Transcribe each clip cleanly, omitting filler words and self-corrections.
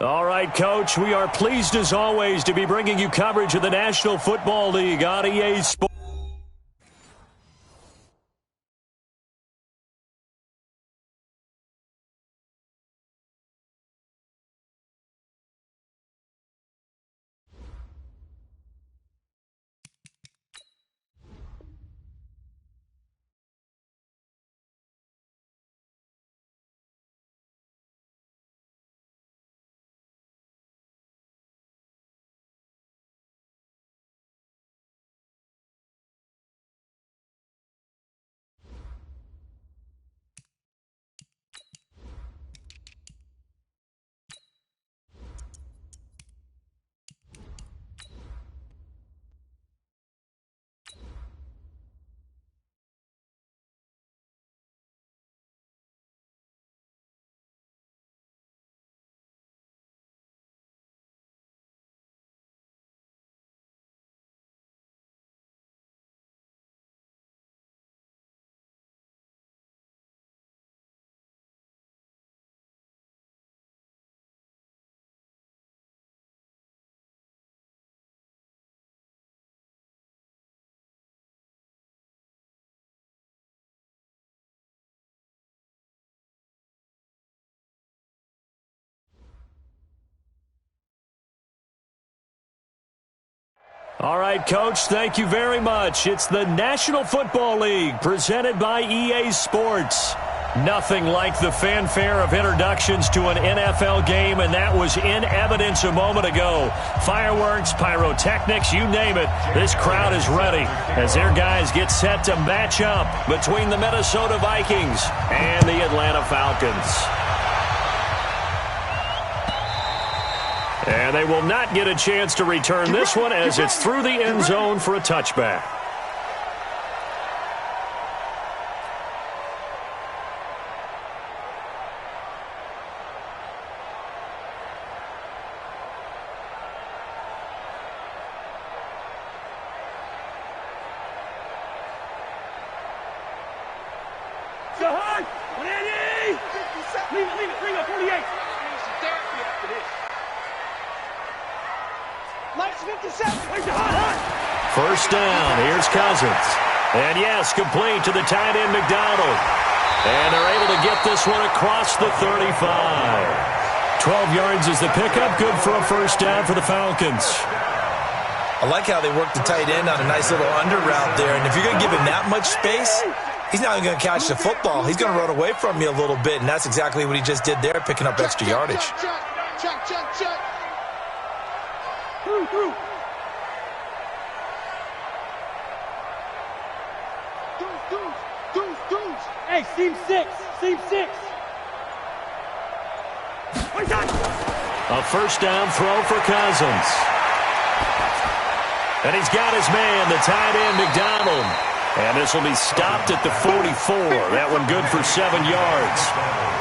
All right, Coach, we are pleased as always to be bringing you coverage of the National Football League on EA Sports. All right, Coach, thank you very much. It's the National Football League presented by EA Sports. Nothing like the fanfare of introductions to an NFL game, and that was in evidence a moment ago. Fireworks, pyrotechnics, you name it. This crowd is ready as their guys get set to match up between the Minnesota Vikings and the Atlanta Falcons. And they will not get a chance to return this one as it's through the end zone for a touchback. First down, here's Cousins. And yes, complete to the tight end McDonald. And they're able to get this one across the 35. 12 yards is the pickup, good for a first down for the Falcons. I like how they work the tight end on a nice little under route there. And if you're going to give him that much space, he's not even going to catch the football. He's going to run away from you a little bit, and that's exactly what he just did there, picking up extra yardage. Check. Through. Deuce. Hey, seam six. A first down throw for Cousins. And he's got his man, the tight end, McDonald. And this will be stopped at the 44. That one good for 7 yards.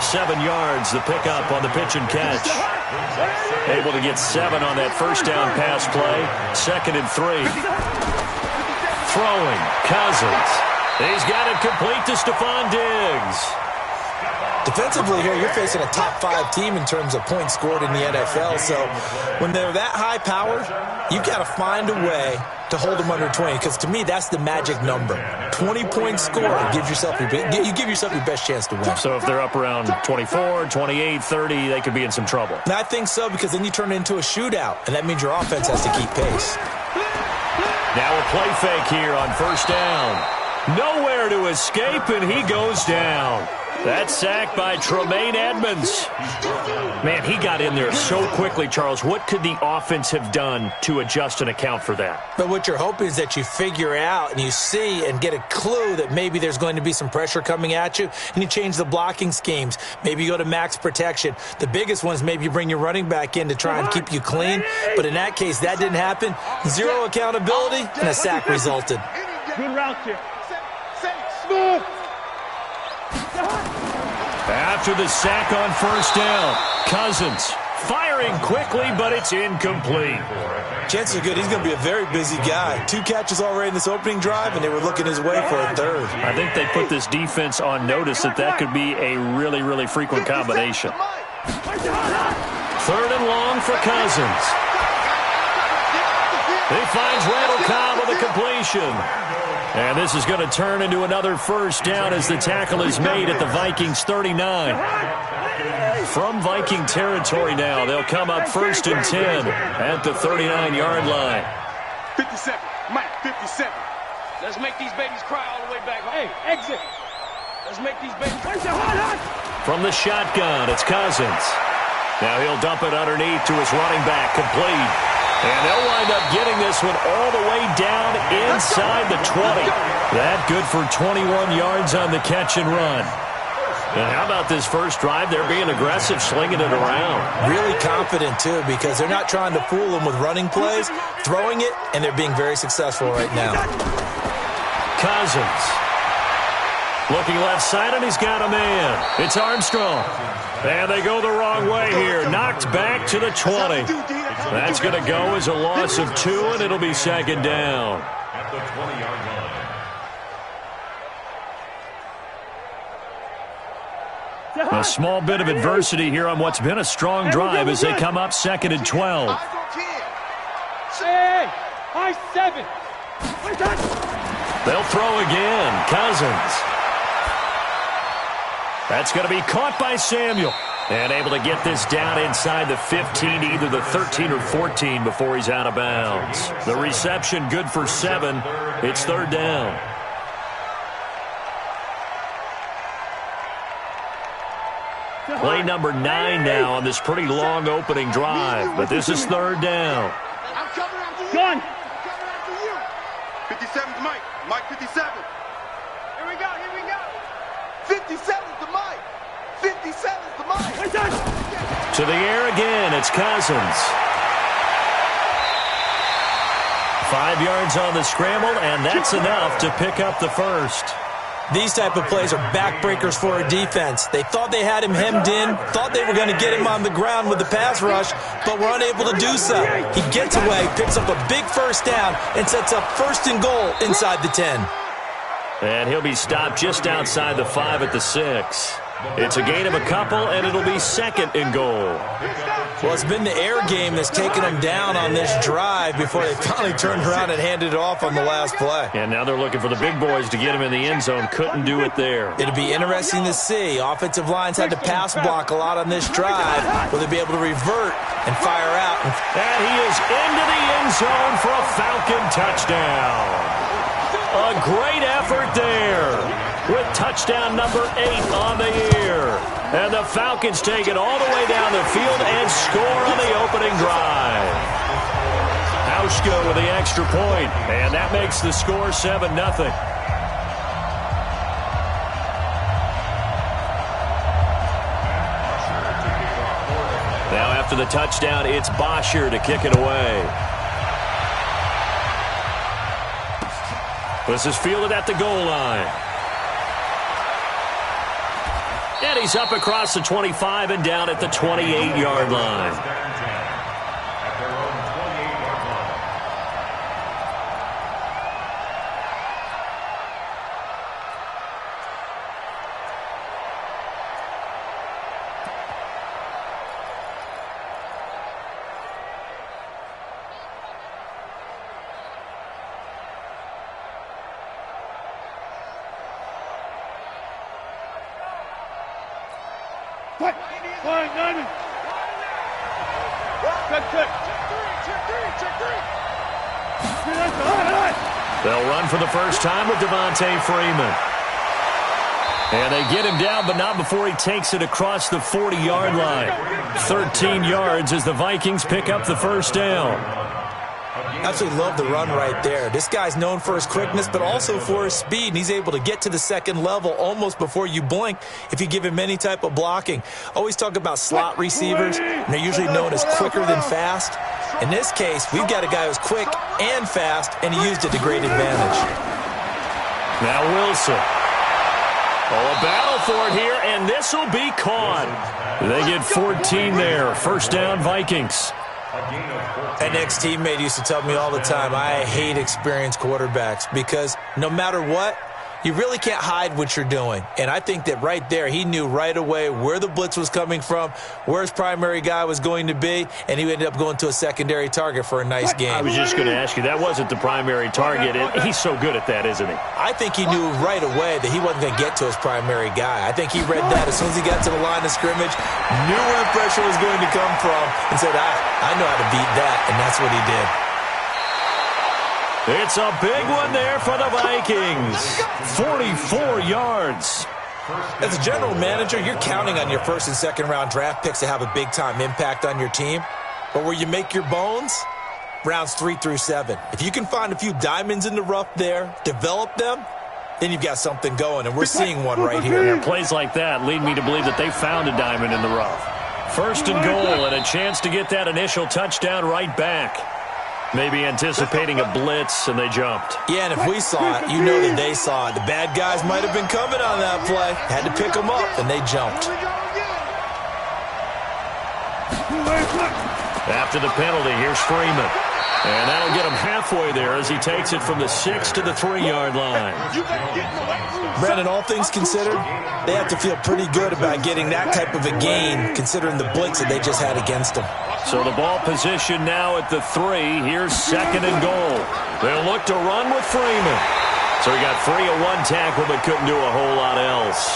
7 yards, the pickup on the pitch and catch. Able to get 7 on that first down pass play. 2nd and 3. Throwing, Cousins. He's got it complete to Stephon Diggs. Defensively here, you're facing a top 5 team in terms of points scored in the NFL. So when they're that high powered, you got to find a way to hold them under 20. Because to me, that's the magic number. 20 points scored gives yourself you give yourself your best chance to win. So if they're up around 24, 28, 30, they could be in some trouble. And I think so, because then you turn it into a shootout, and that means your offense has to keep pace. Now a play fake here on first down. Nowhere to escape, and he goes down. That sack by Tremaine Edmonds. Man, he got in there so quickly, Charles. What could the offense have done to adjust and account for that? But what you're hoping is that you figure out and you see and get a clue that maybe there's going to be some pressure coming at you, and you change the blocking schemes. Maybe you go to max protection. The biggest one is maybe you bring your running back in to try and keep you clean. But in that case, that didn't happen. Zero accountability, and a sack resulted. Good route here. Smooth. After the sack on first down, Cousins firing quickly, but it's incomplete. Chances are good he's going to be a very busy guy. 2 catches already in this opening drive, and they were looking his way for a 3rd. I think they put this defense on notice that could be a really, really frequent combination. Third and long for Cousins. He finds Randall Cobb with a completion. And this is going to turn into another first down as the tackle is made at the Vikings 39. From Viking territory now, they'll come up 1st and 10 at the 39-yard line. 57, Mike, 57. Let's make these babies cry all the way back. Hey, exit. Let's make these babies cry. From the shotgun, it's Cousins. Now he'll dump it underneath to his running back, complete. And they'll wind up getting this one all the way down inside the 20. That good for 21 yards on the catch and run. And how about this first drive? They're being aggressive, slinging it around. Really confident, too, because they're not trying to fool them with running plays, throwing it, and they're being very successful right now. Cousins. Looking left side, and he's got a man. It's Armstrong. And they go the wrong way here. Knocked back to the 20. That's going to go as a loss of 2, and it'll be 2nd down. At the 20-yard line. A small bit of adversity here on what's been a strong drive as they come up 2nd and 12. Hey, high 7. They'll throw again. Cousins. That's going to be caught by Samuel. And able to get this down inside the 15, either the 13 or 14 before he's out of bounds. The reception good for 7. It's 3rd down. Play number 9 now on this pretty long opening drive. But this is 3rd down. I'm coming after you. Gun. I'm coming after you. 57's Mike. Mike 57. Here we go. Here we go. 57's the Mike. 57's the Mike. To the air again. It's Cousins. 5 yards on the scramble, and that's enough to pick up the first. These type of plays are backbreakers for a defense. They thought they had him hemmed in, thought they were going to get him on the ground with the pass rush, but were unable to do so. He gets away, picks up a big first down, and sets up 1st and goal inside the 10. And he'll be stopped just outside the 5 at the 6. It's a gain of a couple, and it'll be 2nd and goal. Well, it's been the air game that's taken them down on this drive before they finally turned around and handed it off on the last play. And now they're looking for the big boys to get him in the end zone. Couldn't do it there. It'll be interesting to see. Offensive lines had to pass block a lot on this drive. Will they be able to revert and fire out? And he is into the end zone for a Falcon touchdown. A great effort there with touchdown number 8 on the year. And the Falcons take it all the way down the field and score on the opening drive. Hauschka with the extra point, and that makes the score 7-0. Now after the touchdown, it's Bosher to kick it away. This is fielded at the goal line. And he's up across the 25 and down at the 28-yard line. They'll run for the first time with Devontae Freeman. And they get him down, but not before he takes it across the 40-yard line. 13 yards as the Vikings pick up the first down. Absolutely love the run right there. This guy's known for his quickness, but also for his speed. And he's able to get to the second level almost before you blink if you give him any type of blocking. Always talk about slot receivers, and they're usually known as quicker than fast. In this case, we've got a guy who's quick and fast, and he used it to great advantage. Now Wilson. Oh, a battle for it here, and this will be caught. They get 14 there. First down, Vikings. An ex-teammate used to tell me all the time, I hate experienced quarterbacks because no matter what, You really can't hide what you're doing. And I think that right there, he knew right away where the blitz was coming from, where his primary guy was going to be, and he ended up going to a secondary target for a nice game. I was just going to ask you, that wasn't the primary target. He's so good at that, isn't he? I think he knew right away that he wasn't going to get to his primary guy. I think he read that as soon as he got to the line of scrimmage, knew where the pressure was going to come from, and said, I know how to beat that, and that's what he did. It's a big one there for the Vikings. 44 yards. As a general manager, you're counting on your first and second round draft picks to have a big-time impact on your team. But where you make your bones, rounds 3 through 7. If you can find a few diamonds in the rough there, develop them, then you've got something going, and we're seeing one right here. Yeah, plays like that lead me to believe that they found a diamond in the rough. First and goal, and a chance to get that initial touchdown right back. Maybe anticipating a blitz, and they jumped. Yeah, and if we saw it, you know that they saw it. The bad guys might have been coming on that play. Had to pick them up, and they jumped. After the penalty, here's Freeman. And that'll get him halfway there as he takes it from the 6 to the 3-yard line. Brandon, all things considered, they have to feel pretty good about getting that type of a gain, considering the blitz that they just had against them. So the ball position now at the 3. Here's second and goal. They'll look to run with Freeman. So he got free of one tackle but couldn't do a whole lot else.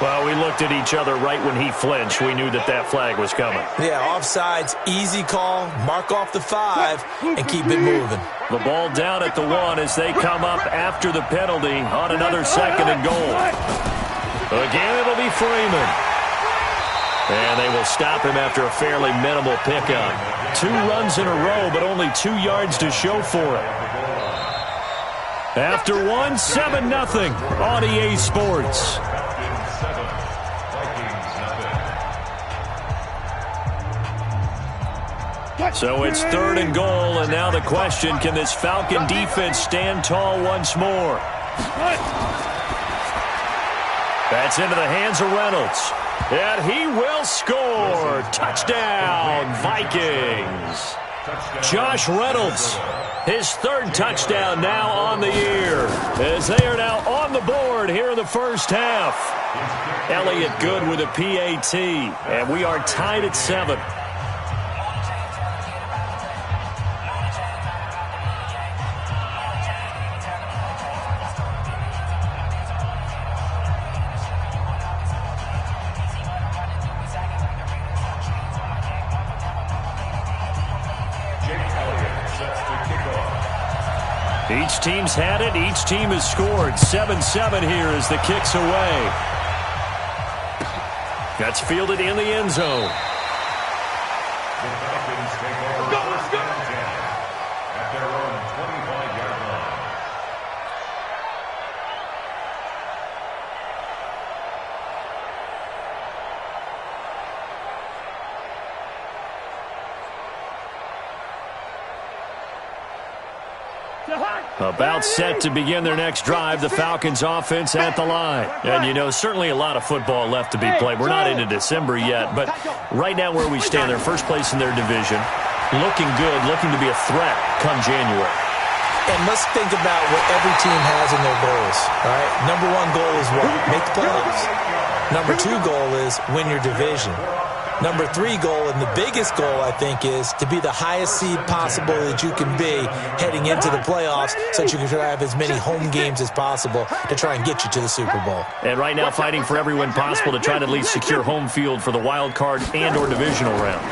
Well, we looked at each other right when he flinched. We knew that flag was coming. Yeah, offsides, easy call, mark off the 5, and keep it moving. The ball down at the 1 as they come up after the penalty on another second and goal. Again, it'll be Freeman. And they will stop him after a fairly minimal pickup. 2 runs in a row, but only 2 yards to show for it. After 1, 7-0 on EA Sports. So it's third and goal, and now the question, can this Falcon defense stand tall once more? That's into the hands of Reynolds. And he will score. Touchdown, Vikings. Josh Reynolds, his 3rd touchdown now on the year, as they are now on the board here in the first half. Elliott Good with a PAT, and we are tied at 7. Each team's had it. Each team has scored. 7-7 here as the kick's away. That's fielded in the end zone. The Falcons take over first down and 10 at their own 25-yard line. About set to begin their next drive, the Falcons offense at the line. And, you know, certainly a lot of football left to be played. We're not into December yet, but right now where we stand, they're first place in their division, looking good, looking to be a threat come January. And let's think about what every team has in their goals, all right? Number 1 goal is what? Make the playoffs. Number 2 goal is win your division. Number 3 goal, and the biggest goal, I think, is to be the highest seed possible that you can be heading into the playoffs so that you can have as many home games as possible to try and get you to the Super Bowl. And right now fighting for every win possible to try to at least secure home field for the wild card and or divisional round.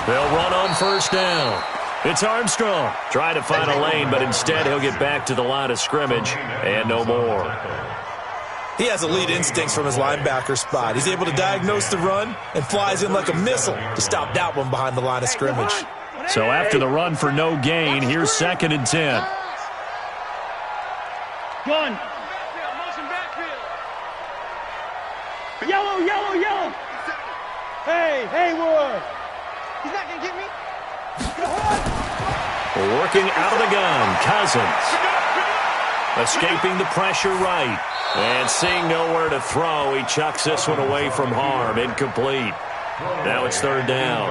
They'll run on first down. It's Armstrong trying to find a lane, but instead he'll get back to the line of scrimmage and no more. He has elite instincts from his linebacker spot. He's able to diagnose the run and flies in like a missile to stop that one behind the line of scrimmage. So after the run for no gain, here's second and 10. Gun. Yellow, yellow, yellow. Hey, Haywood. He's not going to get me. Working out of the gun, Cousins. Escaping the pressure right. And seeing nowhere to throw, he chucks this one away from harm. Incomplete. Now it's third down.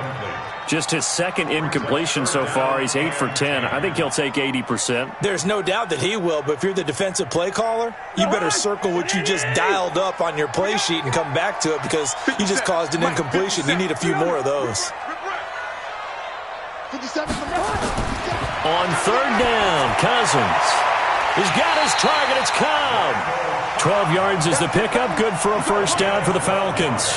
Just his second incompletion so far. He's 8 for 10. I think he'll take 80%. There's no doubt that he will, but if you're the defensive play caller, you better circle what you just dialed up on your play sheet and come back to it because you just caused an incompletion. You need a few more of those. On third down, Cousins. He's got his target. It's Cobb. 12 yards is the pickup. Good for a first down for the Falcons.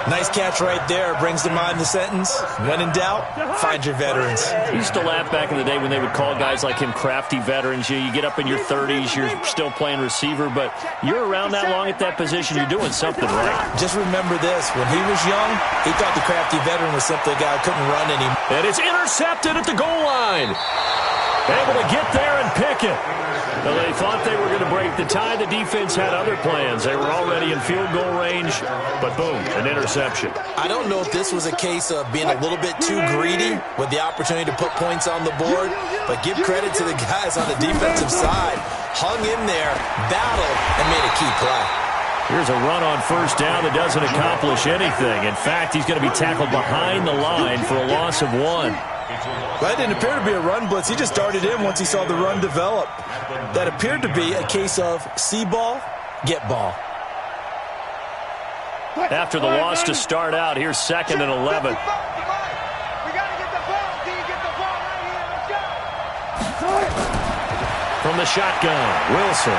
Nice catch right there. Brings to mind the sentence, when in doubt, find your veterans. I used to laugh back in the day when they would call guys like him crafty veterans. You get up in your 30s, you're still playing receiver, but you're around that long at that position, you're doing something right. Just remember this. When he was young, he thought the crafty veteran was simply a guy who couldn't run anymore. And it's intercepted at the goal line. Able to get there and pick it. Well, they thought they were going to break the tie. The defense had other plans. They were already in field goal range, but boom, an interception. I don't know if this was a case of being a little bit too greedy with the opportunity to put points on the board, but give credit to the guys on the defensive side. Hung in there, battled, and made a key play. Here's a run on first down that doesn't accomplish anything. In fact, he's going to be tackled behind the line for a loss of 1. That didn't appear to be a run blitz. He just darted in once he saw the run develop. That appeared to be a case of see ball, get ball. After the loss to start out, here's 2nd and 11. We got to get the ball. Can you get the ball right here? Let's go. From the shotgun, Wilson.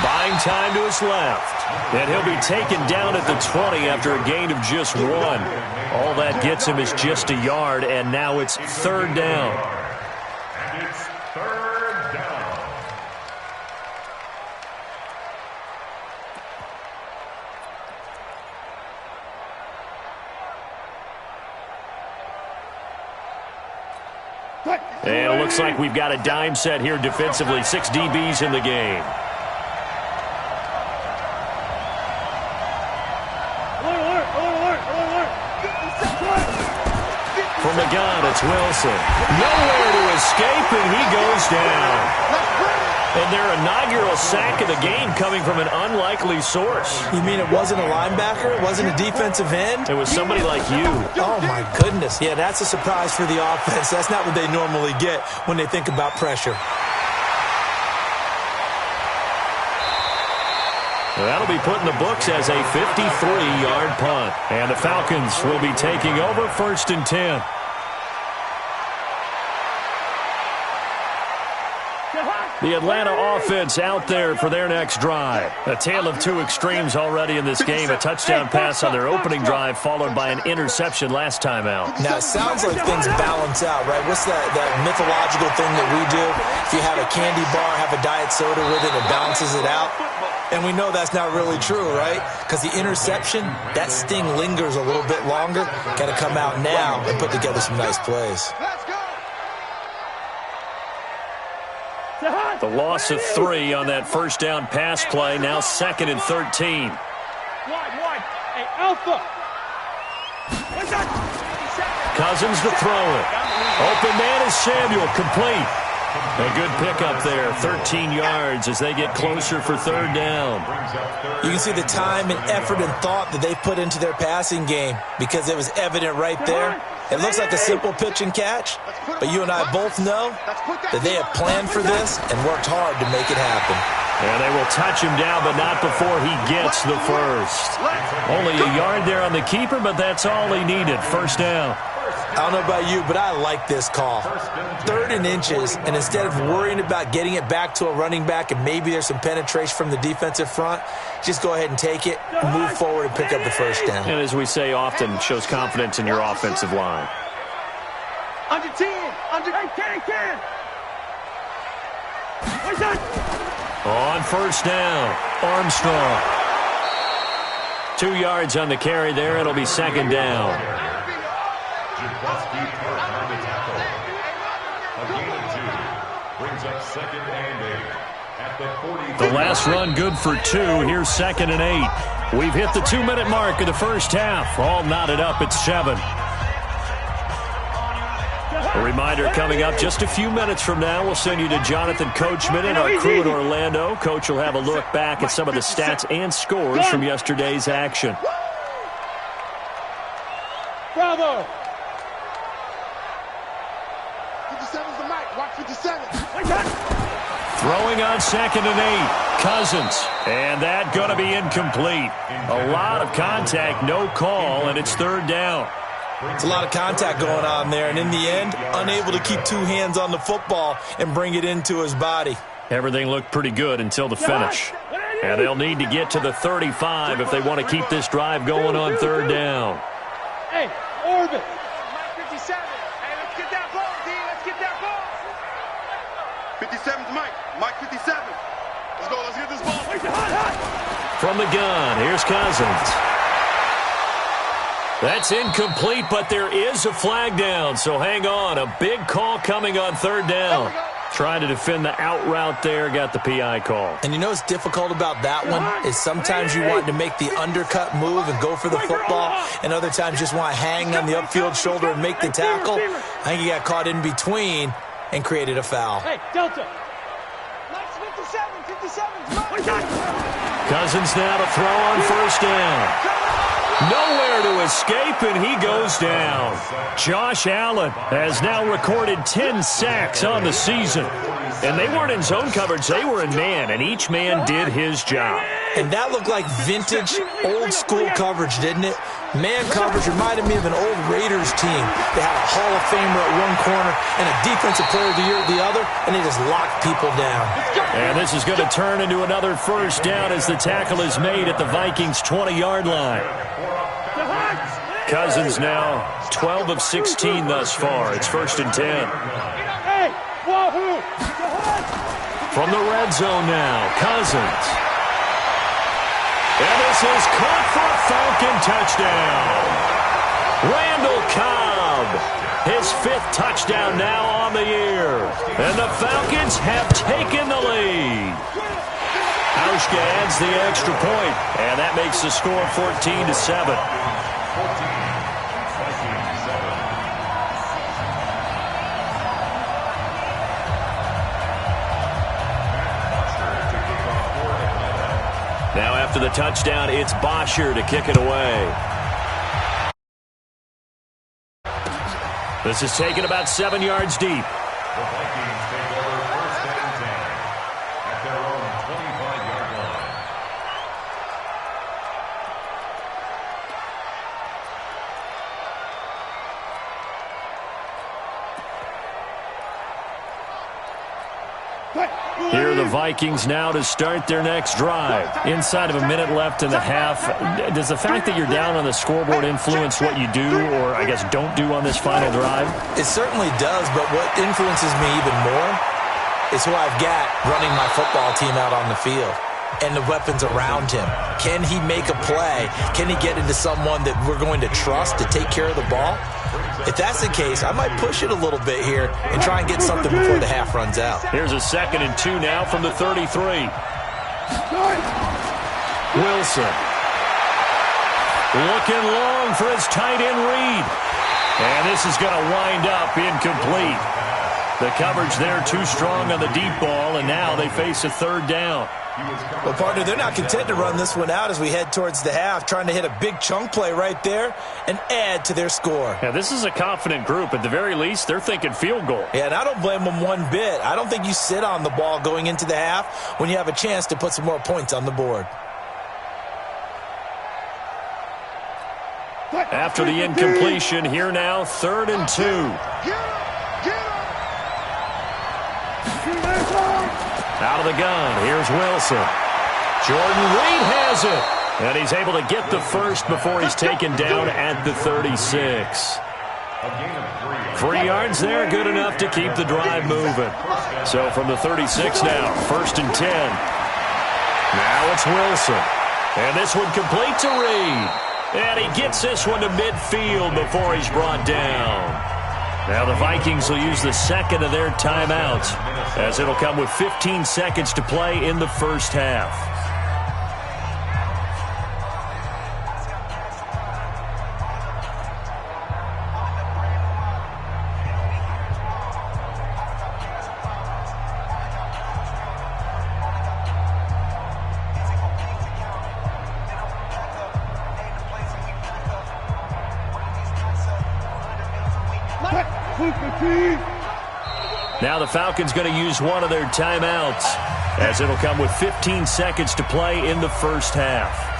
Buying time to his left. And he'll be taken down at the 20 after a gain of just 1. All that gets him is just a yard, and now it's 3rd down. And it's 3rd down. And it looks like we've got a dime set here defensively. 6 DBs in the game. From the gun, it's Wilson. Nowhere to escape, and he goes down. And their inaugural sack of the game coming from an unlikely source. You mean it wasn't a linebacker? It wasn't a defensive end? It was somebody like you. Oh, my goodness. Yeah, that's a surprise for the offense. That's not what they normally get when they think about pressure. That'll be put in the books as a 53-yard punt. And the Falcons will be taking over 1st and 10. The Atlanta offense out there for their next drive. A tale of two extremes already in this game. A touchdown pass on their opening drive followed by an interception last time out. Now, it sounds like things balance out, right? What's that mythological thing that we do? If you have a candy bar, have a diet soda with it, it balances it out. And we know that's not really true, right? Because the interception, that sting lingers a little bit longer. Got to come out now and put together some nice plays. The loss of 3 on that first down pass play. Now 2nd and 13. Wide. Hey, Alpha. Cousins to throw it. Open man is Samuel, complete. A good pickup there, 13 yards as they get closer for 3rd down. You can see the time and effort and thought that they put into their passing game because it was evident right there. It looks like a simple pitch and catch, but you and I both know that they have planned for this and worked hard to make it happen. And they will touch him down, but not before he gets the first. Only a yard there on the keeper, but that's all he needed. 1st down. I don't know about you, but I like this call. 3rd and inches, and instead of worrying about getting it back to a running back and maybe there's some penetration from the defensive front, just go ahead and take it, move forward, and pick up the 1st down. And as we say often, shows confidence in your offensive line. Under 10. Under 10. What's that? On 1st down, Armstrong. 2 yards on the carry there. It'll be 2nd down. On the tackle. A gain of 2 brings up 2nd and 8 at the 40. The last run good for 2. Here's 2nd and 8. We've hit the 2-minute mark of the first half. All knotted up at 7. A reminder coming up just a few minutes from now. We'll send you to Jonathan Coachman and our crew in Orlando. Coach will have a look back at some of the stats and scores from yesterday's action. Bravo. 57's the mic. Watch 57. Throwing on 2nd and 8. Cousins. And that going to be incomplete. A lot of contact, no call, and it's 3rd down. It's a lot of contact going on there, and in the end, unable to keep 2 hands on the football and bring it into his body. Everything looked pretty good until the finish. And they'll need to get to the 35 if they want to keep this drive going on 3rd down. Hey, Orbit. Mike 57. Hey, let's get that ball, D. Let's get that ball. 57's Mike. Mike 57. Let's go. Let's get this ball. From the gun, here's Cousins. That's incomplete, but there is a flag down, so hang on. A big call coming on 3rd down. Trying to defend the out route there, got the PI call. And you know what's difficult about that one is sometimes you want to make the undercut move and go for the football, and other times just want to hang on the upfield shoulder and make the tackle. I think he got caught in between and created a foul. Hey, Delta. Mike's 57. 57's Cousins now to throw on 1st down. Nowhere to escape, and he goes down. Josh Allen has now recorded 10 sacks on the season. And they weren't in zone coverage, they were in man, and each man did his job. And that looked like vintage, old-school coverage, didn't it? Man coverage reminded me of an old Raiders team. They had a Hall of Famer at one corner and a Defensive Player of the Year at the other, and they just locked people down. And this is going to turn into another 1st down as the tackle is made at the Vikings' 20-yard line. Cousins now 12 of 16 thus far. It's 1st and 10. Hey, wahoo. From the red zone now, Cousins. And this is caught for a Falcon touchdown. Randall Cobb, his 5th touchdown now on the year. And the Falcons have taken the lead. Hauschka adds the extra point, and that makes the score 14-7. Now after the touchdown, it's Bosher to kick it away. This is taken about 7 yards deep. The Vikings take over 1st and 10 at their own 25-yard line. Here are the Vikings now to start their next drive. Inside of a minute left in the half. Does the fact that you're down on the scoreboard influence what you do, or I guess don't do on this final drive? It certainly does, but what influences me even more is who I've got running my football team out on the field and the weapons around him. Can he make a play? Can he get into someone that we're going to trust to take care of the ball? If that's the case, I might push it a little bit here and try and get something before the half runs out. Here's a 2nd and 2 now from the 33. Wilson. Looking long for his tight end read. And this is going to wind up incomplete. The coverage there too strong on the deep ball, and now they face a 3rd down. Well, partner, they're not content to run this one out as we head towards the half, trying to hit a big chunk play right there and add to their score. Yeah, this is a confident group. At the very least, they're thinking field goal. Yeah, and I don't blame them one bit. I don't think you sit on the ball going into the half when you have a chance to put some more points on the board. After the incompletion, here now, 3rd and 2. Out of the gun, here's Wilson. Jordan Reed has it. And he's able to get the first before he's taken down at the 36. 3 yards there, good enough to keep the drive moving. So from the 36 now, 1st and 10. Now it's Wilson. And this one complete to Reed. And he gets this one to midfield before he's brought down. Now the Vikings will use the 2nd of their timeouts, as it'll come with 15 seconds to play in the 1st half. Now the Falcons going to use one of their timeouts, as it'll come with 15 seconds to play in the first half.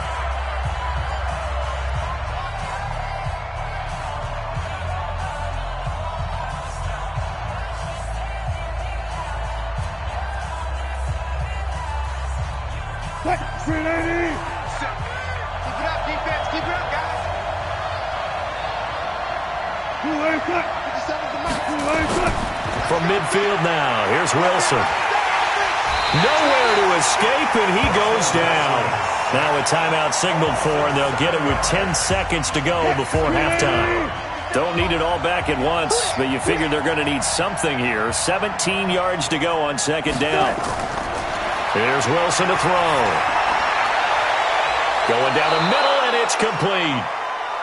Keep it up, defense. Keep it up, guys. From midfield now, here's Wilson. Nowhere to escape, and he goes down. Now a timeout signaled for, and they'll get it with 10 seconds to go before halftime. Don't need it all back at once, but you figure they're going to need something here. 17 yards to go on second down. Here's Wilson to throw. Going down the middle, and it's complete.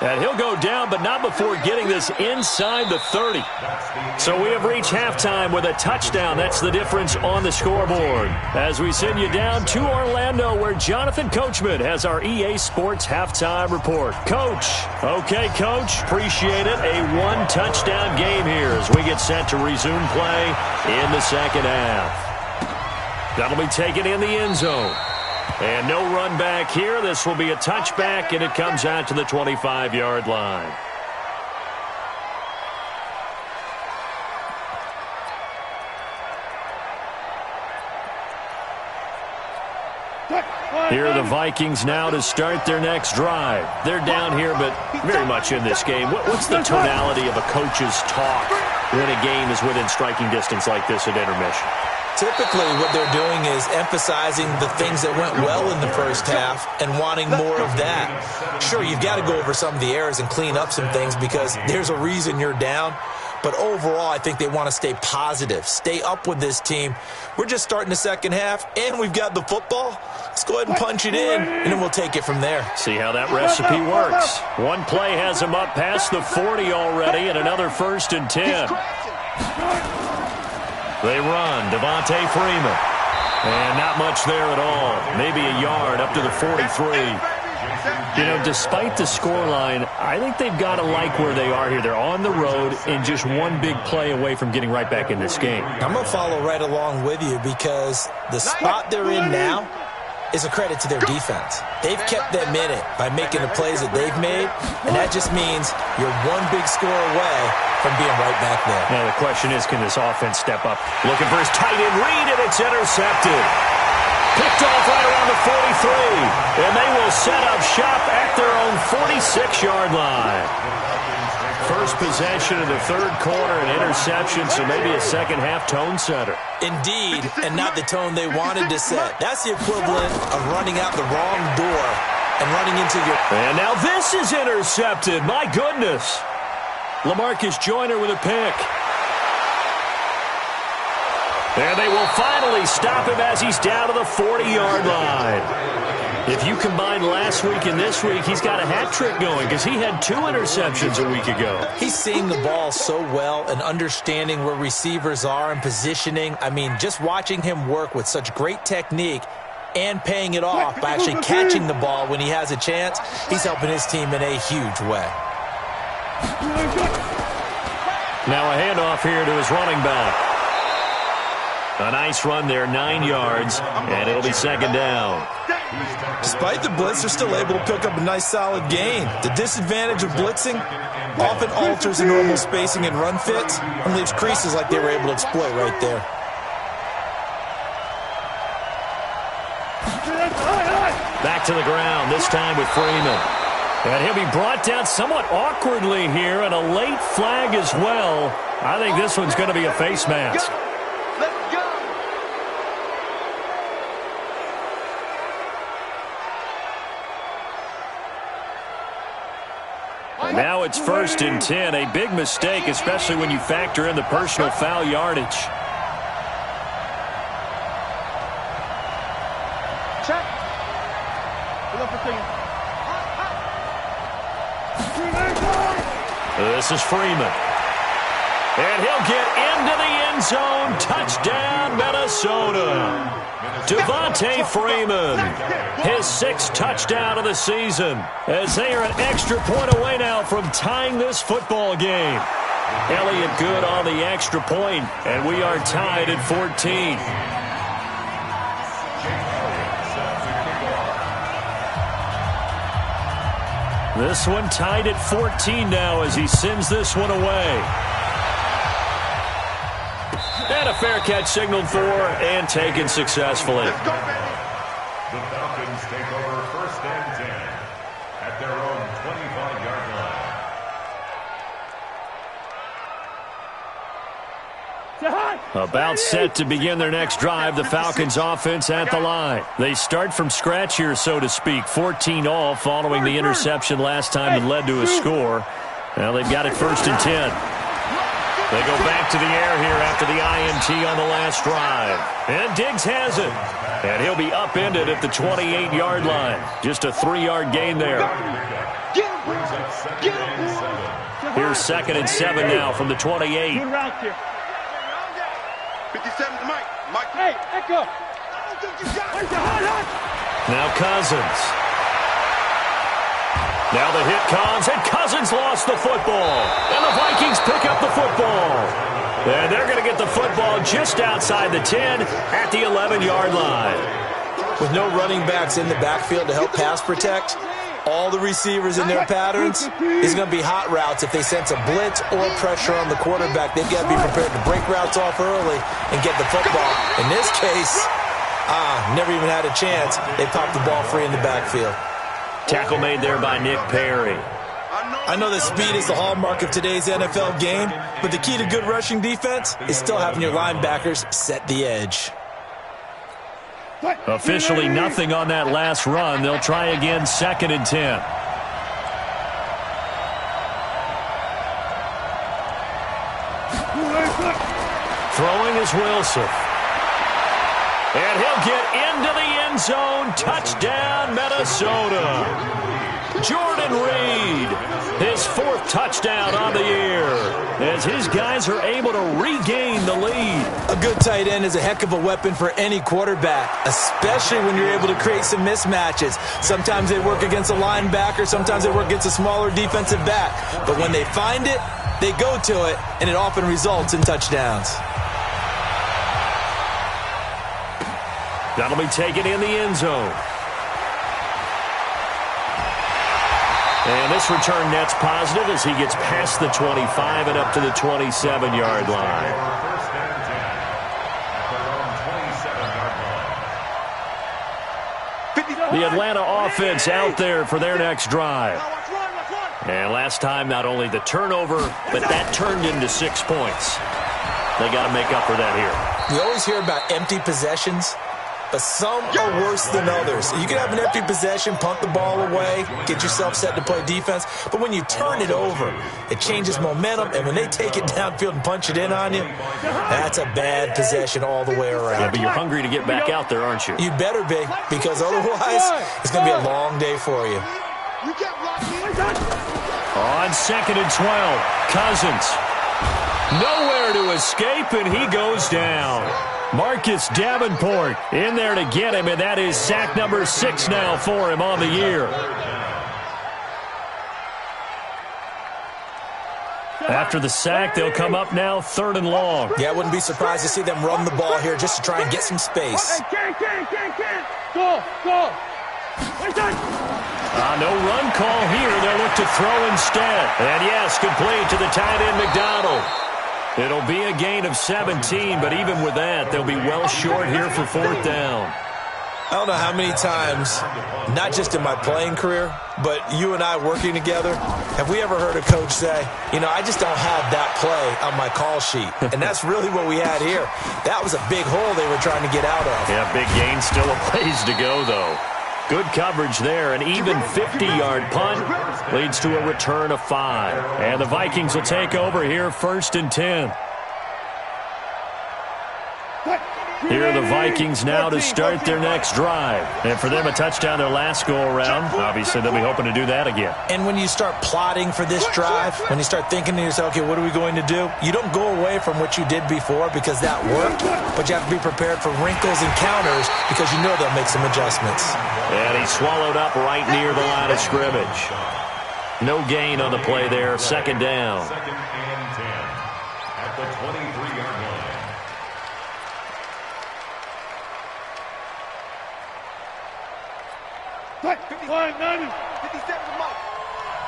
And he'll go down, but not before getting this inside the 30. So we have reached halftime with a touchdown. That's the difference on the scoreboard. As we send you down to Orlando, where Jonathan Coachman has our EA Sports halftime report. Coach. Okay, Coach. Appreciate it. A one-touchdown game here as we get set to resume play in the second half. That'll be taken in the end zone. And no run back here. This will be a touchback, and it comes out to the 25-yard line. Here are the Vikings now to start their next drive. They're down here, but very much in this game. What's the tonality of a coach's talk when a game is within striking distance like this at intermission? Typically, what they're doing is emphasizing the things that went well in the first half and wanting more of that. Sure, you've got to go over some of the errors and clean up some things because there's a reason you're down. But overall, I think they want to stay positive, stay up with this team. We're just starting the second half, and we've got the football. Let's go ahead and punch it in, and then we'll take it from there. See how that recipe works. One play has them up past the 40 already, and another 1st and 10. They run, Devontae Freeman. And not much there at all. Maybe a yard up to the 43. You know, despite the scoreline, I think they've got to like where they are here. They're on the road and just one big play away from getting right back in this game. I'm going to follow right along with you because the spot they're in now is a credit to their defense. They've kept them in it by making the plays that they've made, and that just means you're one big score away from being right back there. Now the question is, can this offense step up? Looking for his tight end read, and it's intercepted. Picked off right around the 43, and they will set up shop at their own 46-yard line. First possession of the third quarter, an interception, so maybe a second-half tone setter. Indeed, and not the tone they wanted to set. That's the equivalent of running out the wrong door and running into your... And now this is intercepted. My goodness. LaMarcus Joyner with a pick. And they will finally stop him as he's down to the 40-yard line. If you combine last week and this week, he's got a hat trick going because he had 2 interceptions a week ago. He's seeing the ball so well and understanding where receivers are and positioning. I mean, just watching him work with such great technique and paying it off by actually catching the ball when he has a chance, he's helping his team in a huge way. Now a handoff here to his running back. A nice run there, 9 yards, and it'll be second down. Despite the blitz, they're still able to pick up a nice, solid gain. The disadvantage of blitzing often alters the normal spacing and run fits and leaves creases like they were able to exploit right there. Back to the ground, this time with Freeman. And he'll be brought down somewhat awkwardly here, and a late flag as well. I think this one's going to be a face mask. Now it's 1st and 10, a big mistake, especially when you factor in the personal foul yardage. Check. This is Freeman. And he'll get into the end zone. Touchdown, Minnesota. Devontae Freeman, his 6th touchdown of the season, as they are an extra point away now from tying this football game. Elliott good on the extra point, and we are tied at 14. This one tied at 14 now as he sends this one away. And a fair catch signaled for and taken successfully. The Falcons take over 1st and 10 at their own 25-yard line. About set to begin their next drive, the Falcons offense at the line. They start from scratch here, so to speak. 14 all following the interception last time that led to a score. Now they've got it 1st and 10. They go back to the air here after the INT on the last drive. And Diggs has it. And he'll be upended at the 28-yard line. Just a 3-yard gain there. Here's 2nd and 7 now from the 28. Good route here. 57 to Mike. Mike. Hey, Echo. Now Cousins. Now the hit comes, and Cousins lost the football. And the Vikings pick up the football. And they're going to get the football just outside the 10 at the 11-yard line. With no running backs in the backfield to help pass protect, all the receivers in their patterns, it's going to be hot routes if they sense a blitz or pressure on the quarterback. They've got to be prepared to break routes off early and get the football. In this case, never even had a chance. They popped the ball free in the backfield. Tackle made there by Nick Perry. I know that speed is the hallmark of today's NFL game, but the key to good rushing defense is still having your linebackers set the edge. Officially nothing on that last run. They'll try again 2nd and 10. Throwing is Wilson. And he'll get into the end zone. Touchdown, Minnesota. Jordan Reed, his 4th touchdown on the year, as his guys are able to regain the lead. A good tight end is a heck of a weapon for any quarterback, especially when you're able to create some mismatches. Sometimes they work against a linebacker, sometimes they work against a smaller defensive back. But when they find it, they go to it, and it often results in touchdowns. That'll be taken in the end zone. And this return net's positive as he gets past the 25 and up to the 27-yard line. The Atlanta offense out there for their next drive. And last time, not only the turnover, but that turned into 6 points. They got to make up for that here. We always hear about empty possessions, but some are worse than others. You can have an empty possession, punt the ball away, get yourself set to play defense, but when you turn it over, it changes momentum, and when they take it downfield and punch it in on you, that's a bad possession all the way around. Yeah, but you're hungry to get back out there, aren't you? You better be, because otherwise, it's going to be a long day for you. On 2nd and 12, Cousins. Nowhere to escape, and he goes down. Marcus Davenport in there to get him, and that is sack number 6 now for him on the year. After the sack, they'll come up now 3rd and long. Yeah, I wouldn't be surprised to see them run the ball here just to try and get some space. Go. No run call here. They'll look to throw instead. And yes, complete to the tight end, McDonald. It'll be a gain of 17, but even with that, they'll be well short here for 4th down. I don't know how many times, not just in my playing career, but you and I working together, have we ever heard a coach say, I just don't have that play on my call sheet. And that's really what we had here. That was a big hole they were trying to get out of. Yeah, big gain, still a ways to go, though. Good coverage there. An even 50-yard punt leads to a return of 5. And the Vikings will take over here 1st and 10. Here are the Vikings now to start their next drive. And for them, a touchdown their last go-around. Obviously, they'll be hoping to do that again. And when you start plotting for this drive, when you start thinking to yourself, okay, what are we going to do? You don't go away from what you did before because that worked, but you have to be prepared for wrinkles and counters because you know they'll make some adjustments. And he swallowed up right near the line of scrimmage. No gain on the play there. Second down. Second and 10 at the 23-yard line. Right, 51, 90. 57 to Mike.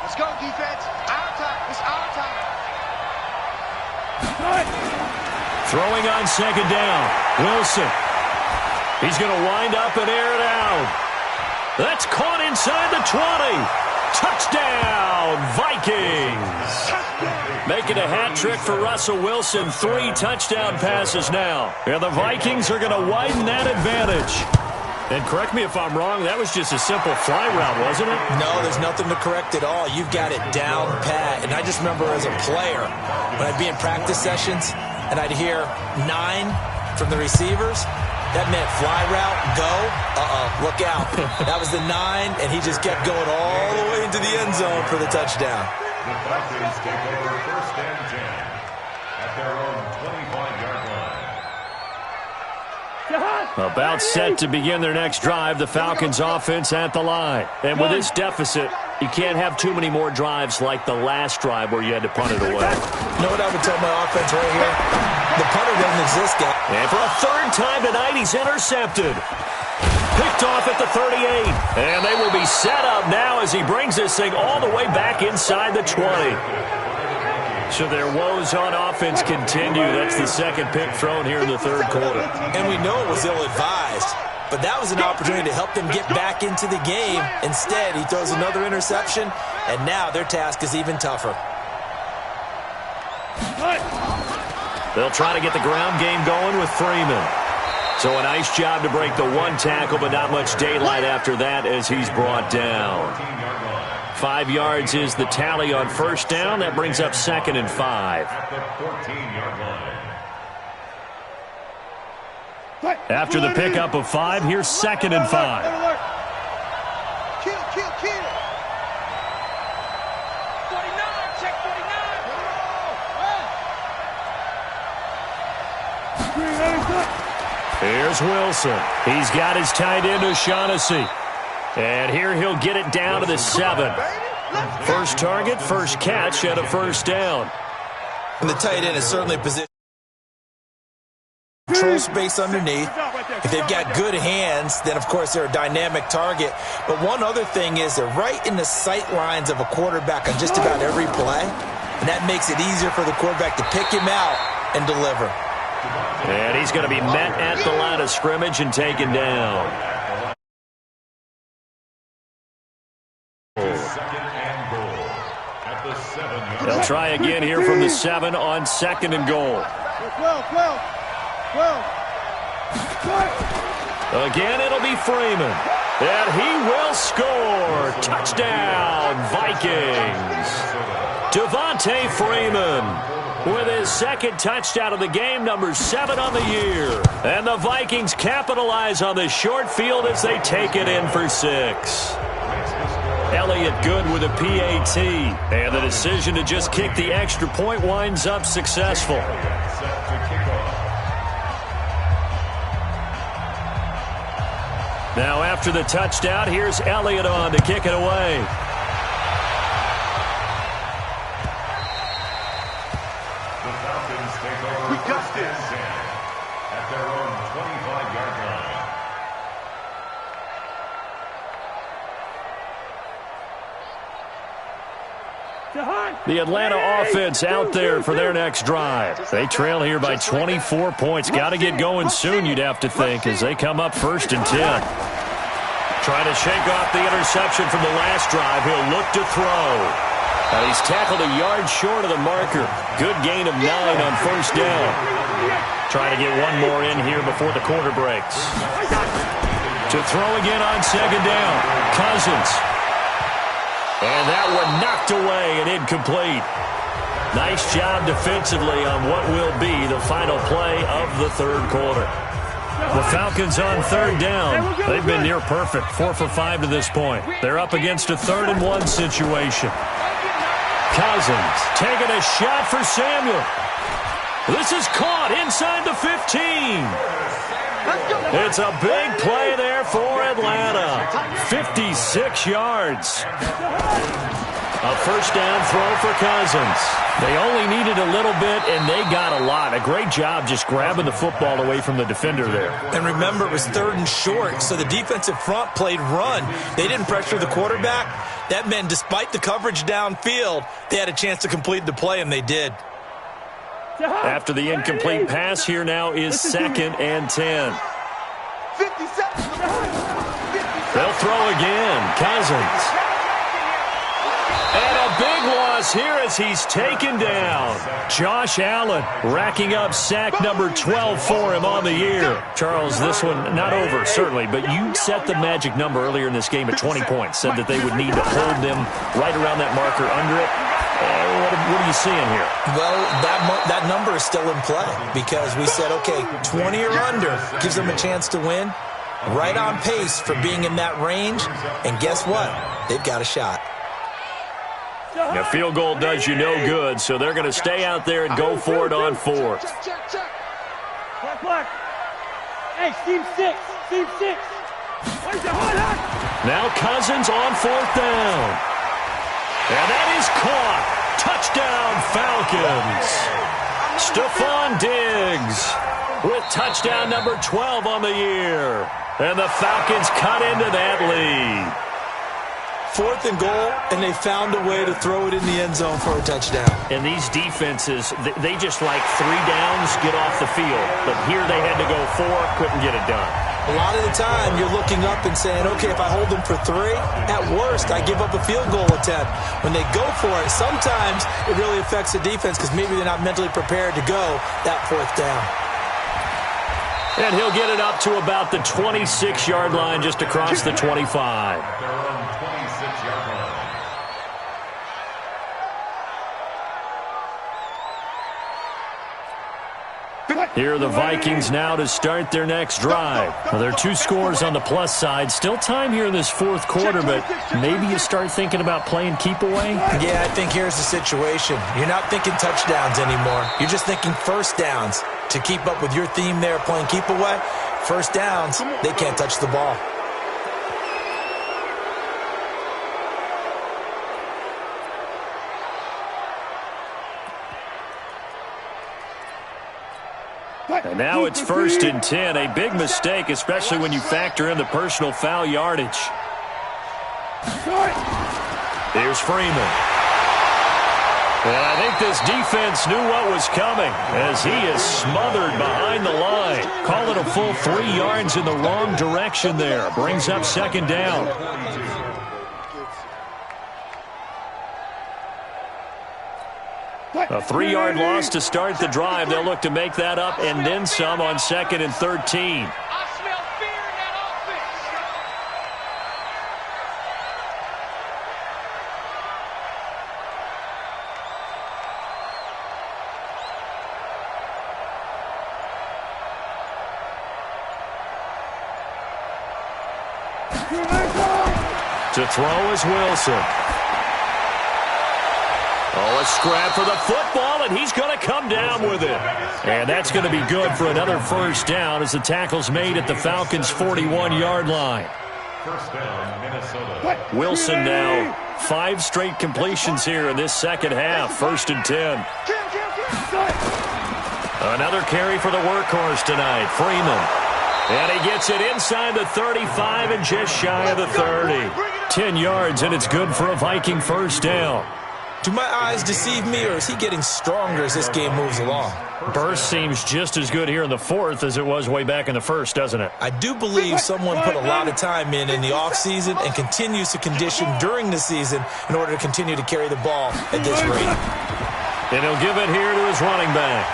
Let's go, defense. Our time. It's our time. Right. Throwing on second down. Wilson. He's going to wind up and air it out. That's caught inside the 20. Touchdown, Vikings. Making a hat trick for Russell Wilson. 3 touchdown passes now. And the Vikings are going to widen that advantage. And correct me if I'm wrong, that was just a simple fly route, wasn't it? No, there's nothing to correct at all. You've got it down pat. And I just remember as a player, when I'd be in practice sessions and I'd hear 9 from the receivers, that meant fly route, go, look out. That was the 9, and he just kept going all the way into the end zone for the touchdown. The Falcons take over first and 10 at their own 25-yard line. About set to begin their next drive, the Falcons offense at the line. And with this deficit, you can't have too many more drives like the last drive where you had to punt it away. You know what I would tell my offense right here? The punter doesn't exist, guys. And for a third time tonight, he's intercepted. Picked off at the 38. And they will be set up now as he brings this thing all the way back inside the 20. So their woes on offense continue. That's the second pick thrown here in the third quarter. And we know it was ill-advised, but that was an opportunity to help them get back into the game. Instead, he throws another interception, and now their task is even tougher. They'll try to get the ground game going with Freeman. So a nice job to break the one tackle, but not much daylight after that as he's brought down. 5 yards is the tally on first down. That brings up second and 5. At the 14-yard line. After the pickup of 5, here's second and 5. Kill. 49, check 49. Here's Wilson. He's got his tight end O'Shaughnessy. And here he'll get it down to the 7. First target, first catch, and a first down. And the tight end is certainly positioned. Control space underneath. If they've got good hands, then of course they're a dynamic target. But one other thing is they're right in the sight lines of a quarterback on just about every play. And that makes it easier for the quarterback to pick him out and deliver. And he's going to be met at the line of scrimmage and taken down. They'll try again here from the 7 on second and goal. 12. Again, it'll be Freeman. And he will score. Touchdown, Vikings. Devontae Freeman with his second touchdown of the game, number 7 on the year. And the Vikings capitalize on the short field as they take it in for 6. Elliott good with a PAT. And the decision to just kick the extra point winds up successful. Now after the touchdown, here's Elliott on to kick it away. The Falcons take over We got first this. and 10 at their own 25-yard line. The Atlanta offense out there for their next drive. They trail here by 24 points. Got to get going soon, you'd have to think, as they come up first and 10. Trying to shake off the interception from the last drive. He'll look to throw. And he's tackled a yard short of the marker. Good gain of 9 on first down. Trying to get one more in here before the quarter breaks. To throw again on second down. Cousins. And that one knocked away and incomplete. Nice job defensively on what will be the final play of the third quarter. The Falcons on third down. They've been near perfect, 4 for 5 to this point. They're up against a 3rd and 1 situation. Cousins taking a shot for Samuel. This is caught inside the 15. It's a big play there for Atlanta. 56 yards. A first down throw for Cousins. They only needed a little bit, and they got a lot. A great job just grabbing the football away from the defender there. And remember, it was 3rd and short, so the defensive front played run. They didn't pressure the quarterback. That meant despite the coverage downfield, they had a chance to complete the play, and they did. After the incomplete pass, here now is 2nd and 10. 57. They'll throw again. Cousins. And a big loss here as he's taken down. Josh Allen racking up sack number 12 for him on the year. Charles, this one not over, certainly, but you set the magic number earlier in this game at 20 points. Said that they would need to hold them right around that marker under it. What are you seeing here? Well, that number is still in play because we said, okay, 20 or under gives them a chance to win. Right on pace for being in that range. And guess what? They've got a shot. A field goal does you no good, so they're going to stay out there and go for it on 4th. Hey, Team 6. Team 6. Now Cousins on 4th down. And that is caught. Touchdown, Falcons. Stephon Diggs with touchdown number 12 on the year. And the Falcons cut into that lead. 4th and goal, and they found a way to throw it in the end zone for a touchdown. And these defenses, they just like 3 downs, get off the field. But here they had to go 4, couldn't get it done. A lot of the time, you're looking up and saying, okay, if I hold them for 3, at worst, I give up a field goal attempt. When they go for it, sometimes it really affects the defense because maybe they're not mentally prepared to go that 4th down. And he'll get it up to about the 26-yard line, just across the 25. Here are the Vikings now to start their next drive. Well, there are 2 scores on the plus side. Still time here in this 4th quarter, but maybe you start thinking about playing keep away? Yeah, I think here's the situation. You're not thinking touchdowns anymore. You're just thinking first downs. To keep up with your theme there, playing keep away, first downs, they can't touch the ball. And now it's 1st and 10. A big mistake, especially when you factor in the personal foul yardage. Here's Freeman. And I think this defense knew what was coming as he is smothered behind the line. Call it a full 3 yards in the wrong direction there. Brings up 2nd down. A 3-yard loss to start the drive. They'll look to make that up and then some on 2nd and 13. To throw is Wilson. Oh, a scrap for the football, and he's going to come down with it. And that's going to be good for another first down as the tackle's made at the Falcons' 41-yard line. First down, Minnesota. Wilson now 5 straight completions here in this second half. 1st and 10. Another carry for the workhorse tonight, Freeman. And he gets it inside the 35 and just shy of the 30. 10 yards, and it's good for a Viking first down. Do my eyes deceive me, or is he getting stronger as this game moves along? Burst seems just as good here in the 4th as it was way back in the 1st, doesn't it? I do believe someone put a lot of time in the offseason and continues to condition during the season in order to continue to carry the ball at this rate. And he'll give it here to his running back.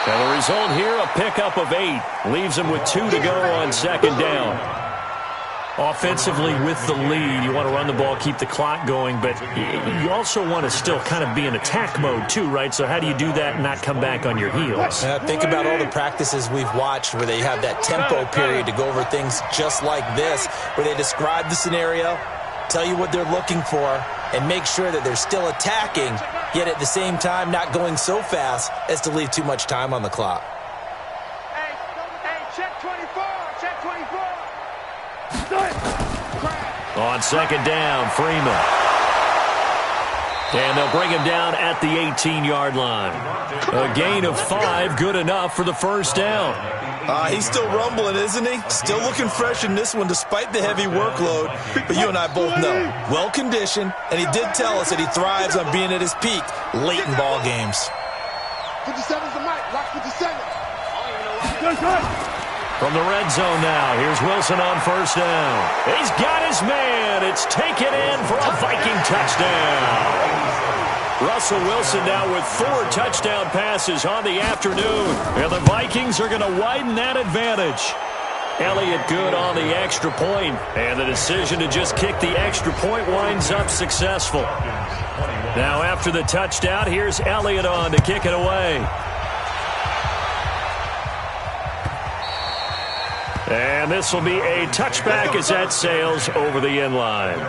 And the result here, a pickup of 8. Leaves him with 2 to go on 2nd down. Offensively with the lead, you want to run the ball, keep the clock going, but you also want to still kind of be in attack mode too, right? So how do you do that and not come back on your heels? Think about all the practices we've watched where they have that tempo period to go over things just like this, where they describe the scenario, tell you what they're looking for, and make sure that they're still attacking, yet at the same time not going so fast as to leave too much time on the clock. Hey, check 24, check 24. On 2nd down, Freeman. And they'll bring him down at the 18-yard line. A gain of 5, good enough for the first down. He's still rumbling, isn't he? Still looking fresh in this one despite the heavy workload. But you and I both know, well-conditioned, and he did tell us that he thrives on being at his peak late in ball games. 57's the mic. Watch 57. From the red zone now, here's Wilson on first down. He's got his man. It's taken in for a Viking touchdown. Russell Wilson now with 4 touchdown passes on the afternoon. And the Vikings are going to widen that advantage. Elliott good on the extra point. And the decision to just kick the extra point winds up successful. Now after the touchdown, here's Elliott on to kick it away. And this will be a touchback as that sails over the end line.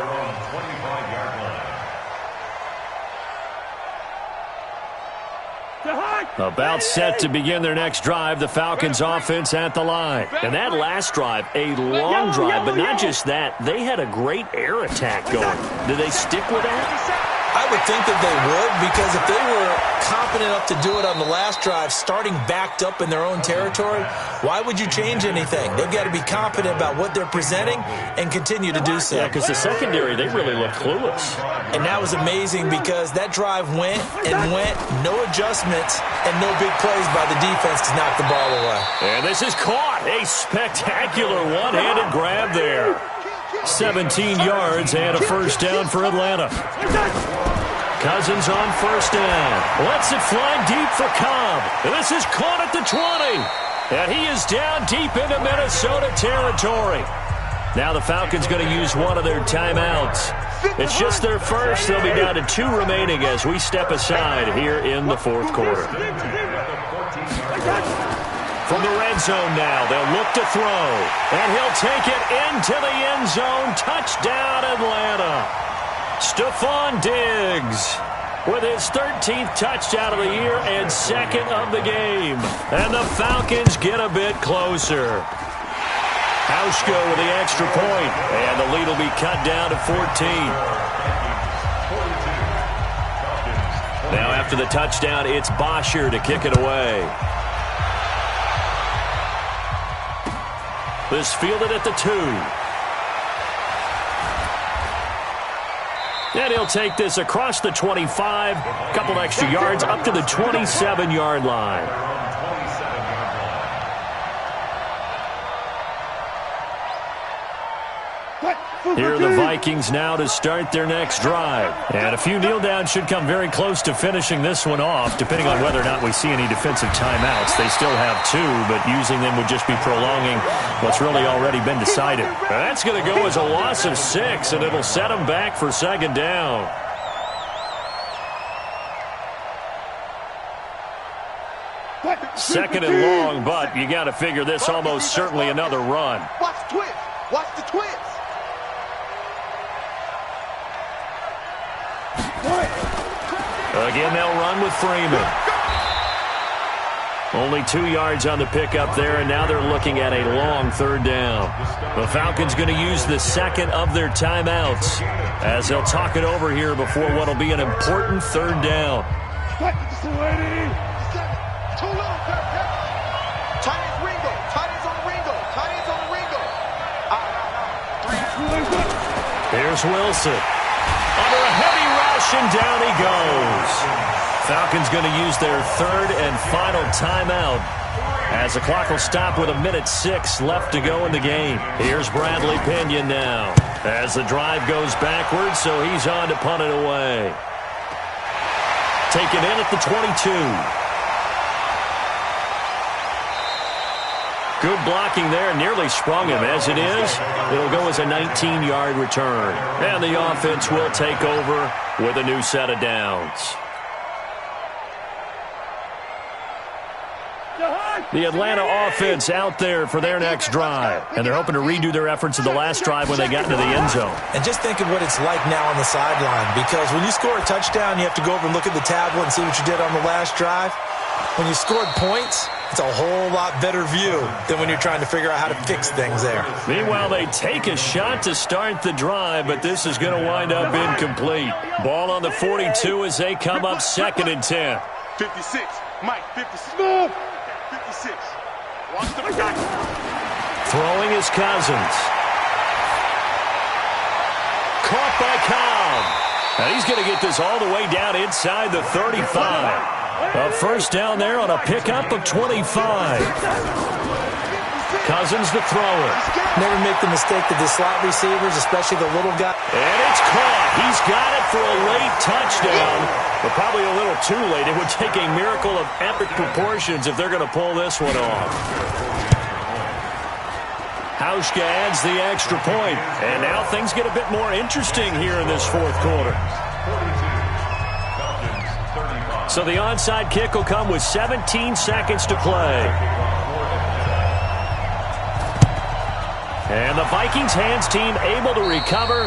About set to begin their next drive, the Falcons offense at the line. And that last drive, a long drive, but not just that. They had a great air attack going. Do they stick with that? I would think that they would, because if they were confident enough to do it on the last drive, starting backed up in their own territory, why would you change anything? They've got to be confident about what they're presenting and continue to do so. Yeah, because the secondary, they really looked clueless. And that was amazing because that drive went and went, no adjustments, and no big plays by the defense to knock the ball away. And this is caught. A spectacular one-handed grab there. 17 yards and a first down for Atlanta. Cousins on first down. Lets it fly deep for Cobb. And this is caught at the 20. And he is down deep into Minnesota territory. Now the Falcons going to use one of their timeouts. It's just their first. They'll be down to 2 remaining as we step aside here in the fourth quarter. From the red zone now, they'll look to throw. And he'll take it into the end zone. Touchdown, Atlanta. Stephon Diggs with his 13th touchdown of the year and second of the game. And the Falcons get a bit closer. Hauschko with the extra point. And the lead will be cut down to 14. Now after the touchdown, it's Bosher to kick it away. This fielded at the 2. And he'll take this across the 25. A couple extra yards up to the 27-yard line. Here are the Vikings now to start their next drive. And a few kneel downs should come very close to finishing this one off, depending on whether or not we see any defensive timeouts. They still have 2, but using them would just be prolonging what's really already been decided. And that's going to go as a loss of 6, and it'll set them back for second down. Second and long, but you got to figure this almost certainly another run. Watch the twist. Watch the twist. Again, they'll run with Freeman. Only 2 yards on the pickup there, and now they're looking at a long third down. The Falcons going to use the second of their timeouts as they'll talk it over here before what will be an important third down. Here's Wilson. Under a heavy rush, and down he goes. Falcons going to use their third and final timeout as the clock will stop with 1:06 left to go in the game. Here's Bradley Pinion now as the drive goes backwards, so he's on to punt it away. Taken in at the 22. Good blocking there, nearly sprung him. As it is, it'll go as a 19-yard return. And the offense will take over with a new set of downs. The Atlanta offense out there for their next drive. And they're hoping to redo their efforts in the last drive when they got into the end zone. And just think of what it's like now on the sideline. Because when you score a touchdown, you have to go over and look at the tablet and see what you did on the last drive. When you scored points, It's a whole lot better view than when you're trying to figure out how to fix things there. Meanwhile, they take a shot to start the drive, but this is going to wind up incomplete. Ball on the 42 as they come up 2nd and 10. 56. Mike, 56. 56. Watch the back. Throwing is Cousins. Caught by Cobb. Now he's going to get this all the way down inside the 35. A first down there on a pickup of 25. Cousins the thrower. Never make the mistake of the slot receivers, especially the little guy. And it's caught. He's got it for a late touchdown, but probably a little too late. It would take a miracle of epic proportions if they're going to pull this one off. Hauschka adds the extra point, and now things get a bit more interesting here in this 4th quarter. So the onside kick will come with 17 seconds to play. And the Vikings hands team able to recover,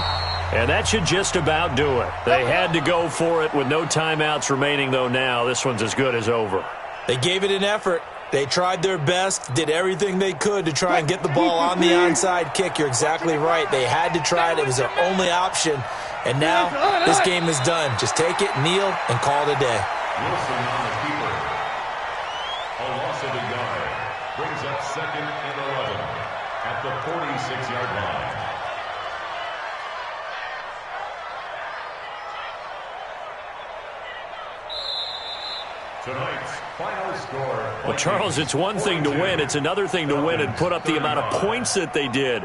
and that should just about do it. They had to go for it with no timeouts remaining, though now this one's as good as over. They gave it an effort. They tried their best, did everything they could to try and get the ball on the onside kick. You're exactly right. They had to try it. It was their only option. And now this game is done. Just take it, kneel, and call it a day. Wilson on the keeper. A loss of a yard. Brings up 2nd and 11 at the 46-yard line. Tonight's final score. Well, Charles, it's one thing to win. It's another thing to win and put up the amount of points that they did.